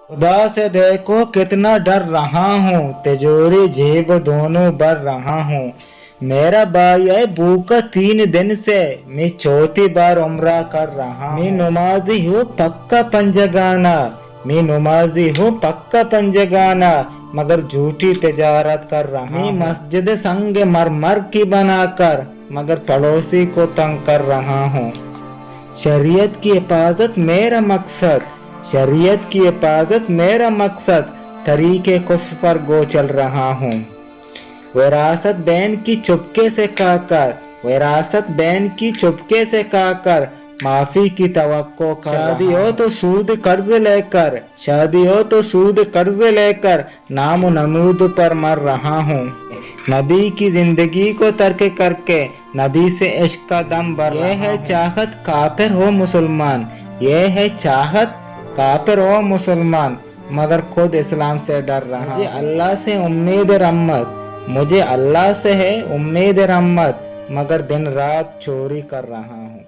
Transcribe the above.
खुदा से देखो कितना डर रहा हूँ, तिजोरी जेब दोनों भर रहा हूँ। मेरा भाई है भूखा 3 दिन से, मैं चौथी बार उम्रा कर रहा हूँ। मैं नमाजी हूँ पक्का पंजगाना, मैं नमाजी हूँ पक्का पंजगाना, मगर झूठी तिजारत कर रहा हूँ। मैं मस्जिद संग मरमर की बनाकर, मगर पड़ोसी को तंग कर रहा हूँ। शरीयत की हिफाजत मेरा मकसद, शरीयत की हिफाजत मेरा मकसद, तरीके कुफ्र पर गो चल रहा हूँ। विरासत बैन की चुपके से कहकर, विरासत बैन की चुपके से कहकर, माफी की तवक्को कर रहा हूँ। शादी हो तो सूद कर्ज लेकर, शादी हो तो सूद कर्ज लेकर, नाम नमूद पर मर रहा हूँ। नबी की जिंदगी को तर्क करके, नबी से इश्क का दम भर रहा हूँ। ये है चाहत काफिर हो मुसलमान, ये है चाहत काफिर हो मुसलमान, मगर खुद इस्लाम से डर रहा हूँ। मुझे अल्लाह से उम्मीद रहमत, मुझे अल्लाह से है उम्मीद रहमत, मगर दिन रात चोरी कर रहा हूँ।